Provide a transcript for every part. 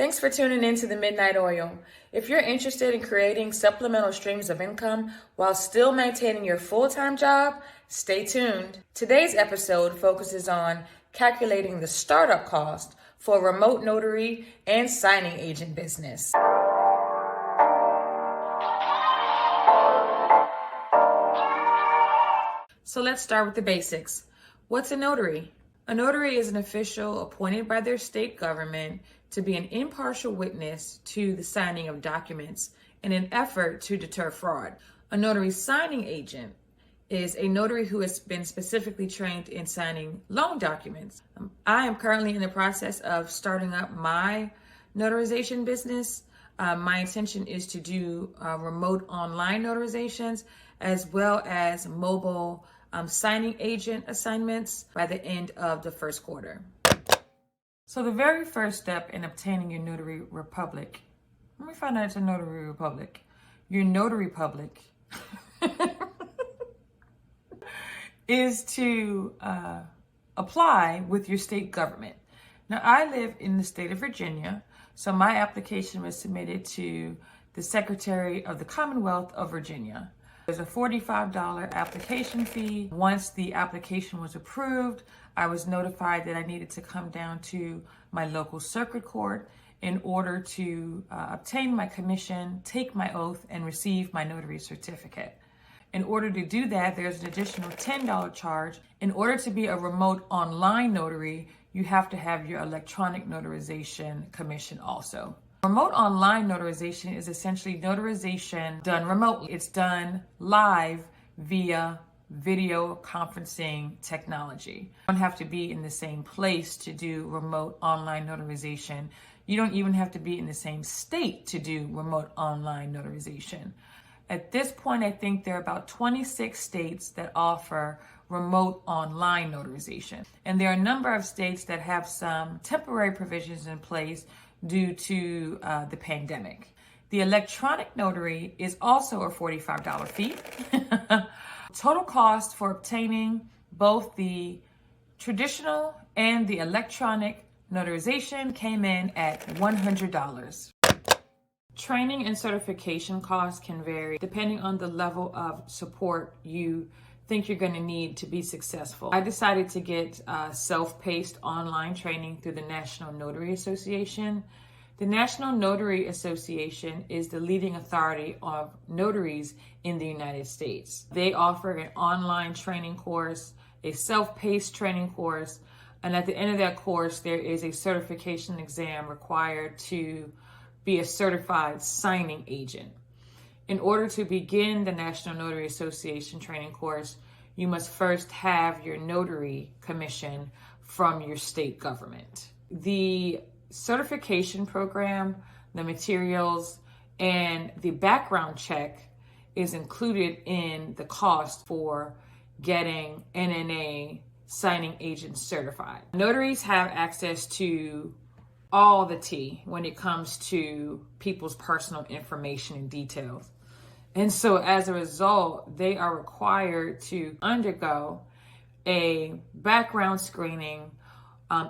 Thanks for tuning in to the Midnight Oil. If you're interested in creating supplemental streams of income while still maintaining your full-time job, stay tuned. Today's episode focuses on calculating the startup cost for a remote notary and signing agent business. So let's start with the basics. What's a notary? A notary is an official appointed by their state government to be an impartial witness to the signing of documents in an effort to deter fraud. A notary signing agent is a notary who has been specifically trained in signing loan documents. I am currently in the process of starting up my notarization business. My intention is to do remote online notarizations as well as mobile signing agent assignments by the end of the first quarter. So the very first step in obtaining your notary republic, let me find out it's a notary republic. Your notary public is to apply with your state government. Now, I live in the state of Virginia, so my application was submitted to the Secretary of the Commonwealth of Virginia. There's a $45 application fee. Once the application was approved, I was notified that I needed to come down to my local circuit court in order to obtain my commission, take my oath, and receive my notary certificate. In order to do that, there's an additional $10 charge. In order to be a remote online notary, you have to have your electronic notarization commission also. Remote online notarization is essentially notarization done remotely. It's done live via video conferencing technology. You don't have to be in the same place to do remote online notarization. You don't even have to be in the same state to do remote online notarization. At this point, I think there are about 26 states that offer remote online notarization. And there are a number of states that have some temporary provisions in place due to the pandemic. The electronic notary is also a $45 fee. Total cost for obtaining both the traditional and the electronic notarization came in at $100. Training and certification costs can vary depending on the level of support you think you're going to need to be successful. I decided to get self-paced online training through the National Notary Association. The National Notary Association is the leading authority of notaries in the United States. They offer an online training course, a self-paced training course, and at the end of that course, there is a certification exam required to be a certified signing agent. In order to begin the National Notary Association training course, you must first have your notary commission from your state government. The certification program, the materials, and the background check is included in the cost for getting NNA signing agents certified. Notaries have access to all the tea when it comes to people's personal information and details. And so as a result, they are required to undergo a background screening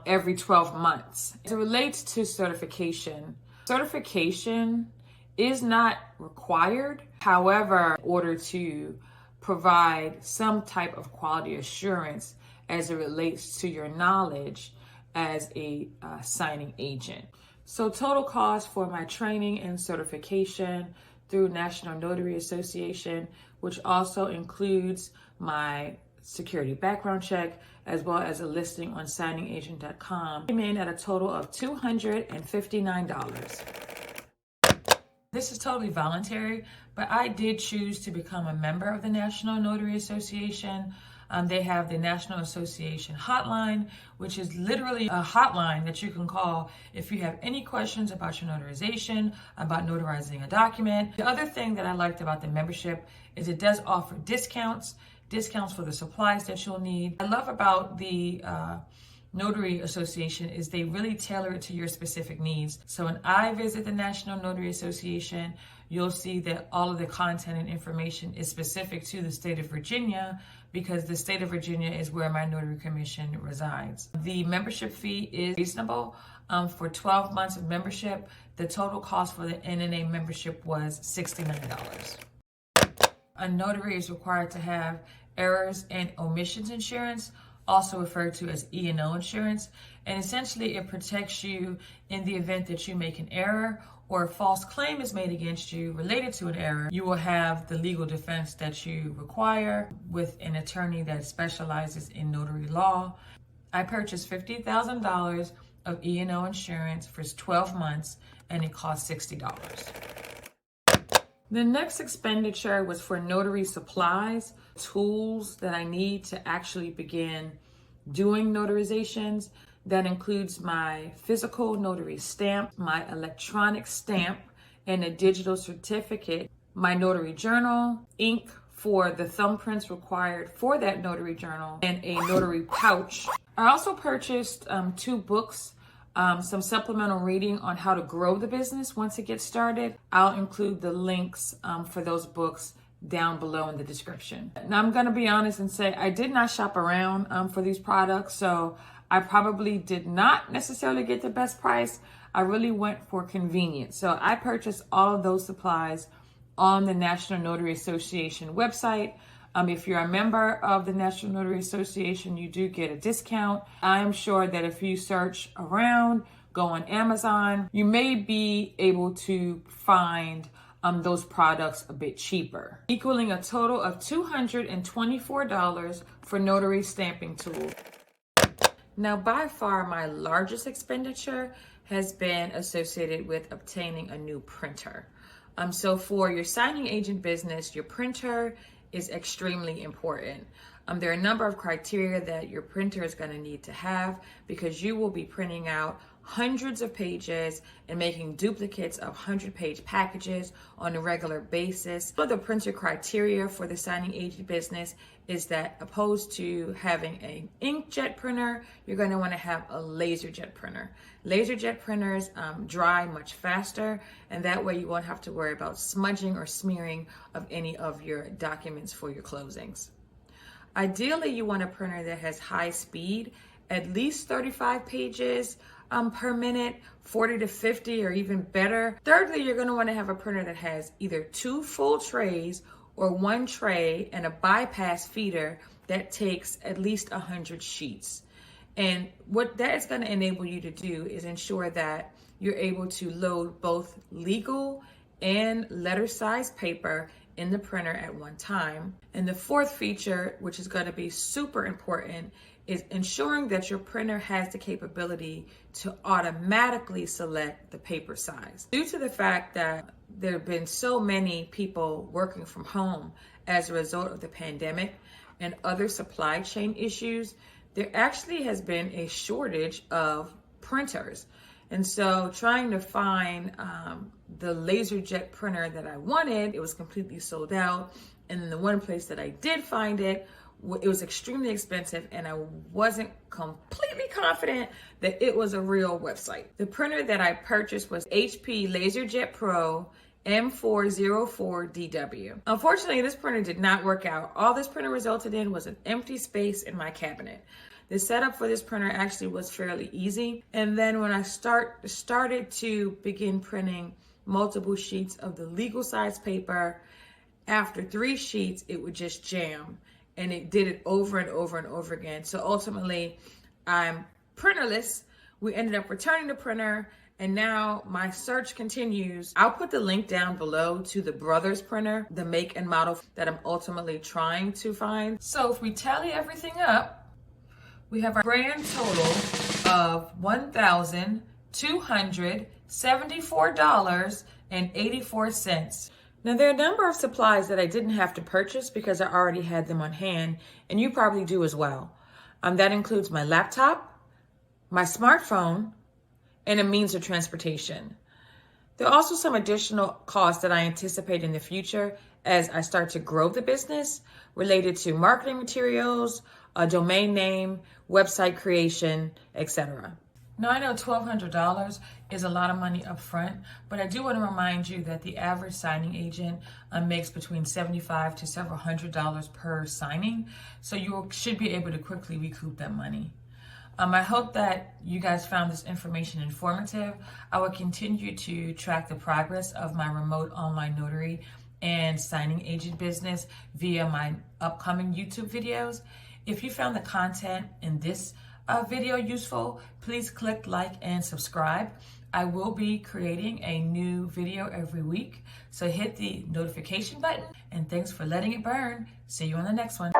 every 12 months. As it relates to certification, certification is not required. However, in order to provide some type of quality assurance as it relates to your knowledge as a signing agent. So total cost for my training and certification through National Notary Association, which also includes my security background check, as well as a listing on signingagent.com, came in at a total of $259. This is totally voluntary, but I did choose to become a member of the National Notary Association. They have the National Association hotline, which is literally a hotline that you can call if you have any questions about your notarization, about notarizing a document. The other thing that I liked about the membership is it does offer discounts for the supplies that you'll need. I love about the Notary Association is they really tailor it to your specific needs. So when I visit the National Notary Association, you'll see that all of the content and information is specific to the state of Virginia, because the state of Virginia is where my notary commission resides. The membership fee is reasonable. For 12 months of membership, the total cost for the NNA membership was $69. A notary is required to have errors and omissions insurance, also referred to as E&O insurance, and essentially it protects you in the event that you make an error or a false claim is made against you related to an error. You will have the legal defense that you require with an attorney that specializes in notary law. I purchased $50,000 of E&O insurance for 12 months, and it cost $60. The next expenditure was for notary supplies, tools that I need to actually begin doing notarizations. That includes my physical notary stamp, my electronic stamp, and a digital certificate, my notary journal, ink for the thumbprints required for that notary journal, and a notary pouch. I also purchased 2 books, some supplemental reading on how to grow the business once it gets started. I'll include the links for those books down below in the description. Now, I'm gonna be honest and say I did not shop around for these products, so I probably did not necessarily get the best price. I really went for convenience. So I purchased all of those supplies on the National Notary Association website. If you're a member of the National Notary Association, you do get a discount. I'm sure that if you search around, go on Amazon, you may be able to find those products a bit cheaper, equaling a total of $224 for notary stamping tools. Now, by far, my largest expenditure has been associated with obtaining a new printer. So for your signing agent business, your printer is extremely important. There are a number of criteria that your printer is going to need to have because you will be printing out hundreds of pages and making duplicates of 100-page packages on a regular basis. So the printer criteria for the signing agent business is that opposed to having an inkjet printer, you're going to want to have a laserjet printer. Laserjet printers dry much faster, and that way you won't have to worry about smudging or smearing of any of your documents for your closings. Ideally, you want a printer that has high speed, at least 35 pages per minute, 40 to 50 or even better. Thirdly, you're going to want to have a printer that has either 2 full trays or 1 tray and a bypass feeder that takes at least 100 sheets. And what that is going to enable you to do is ensure that you're able to load both legal and letter size paper in the printer at one time. And the fourth feature, which is going to be super important, is ensuring that your printer has the capability to automatically select the paper size. Due to the fact that there have been so many people working from home as a result of the pandemic and other supply chain issues, there actually has been a shortage of printers. And so trying to find the LaserJet printer that I wanted, it was completely sold out. And in the one place that I did find it, it was extremely expensive and I wasn't completely confident that it was a real website. The printer that I purchased was HP LaserJet Pro M404DW. Unfortunately, this printer did not work out. All this printer resulted in was an empty space in my cabinet. The setup for this printer actually was fairly easy. And then when I started to begin printing multiple sheets of the legal size paper, after 3 sheets, it would just jam. And it did it over and over and over again. So ultimately, I'm printerless. We ended up returning the printer, and now my search continues. I'll put the link down below to the Brothers printer, the make and model that I'm ultimately trying to find. So if we tally everything up, we have a grand total of $1,274.84. Now, there are a number of supplies that I didn't have to purchase because I already had them on hand, and you probably do as well. That includes my laptop, my smartphone, and a means of transportation. There are also some additional costs that I anticipate in the future as I start to grow the business related to marketing materials, a domain name, website creation, etc. Now, I know $1,200 is a lot of money up front, but I do want to remind you that the average signing agent makes between $75 to several $100 per signing, so you should be able to quickly recoup that money. I hope that you guys found this information informative. I will continue to track the progress of my remote online notary and signing agent business via my upcoming YouTube videos. If you found the content in this video useful, please click like and subscribe. I will be creating a new video every week, so hit the notification button, and thanks for letting it burn. See you on the next one.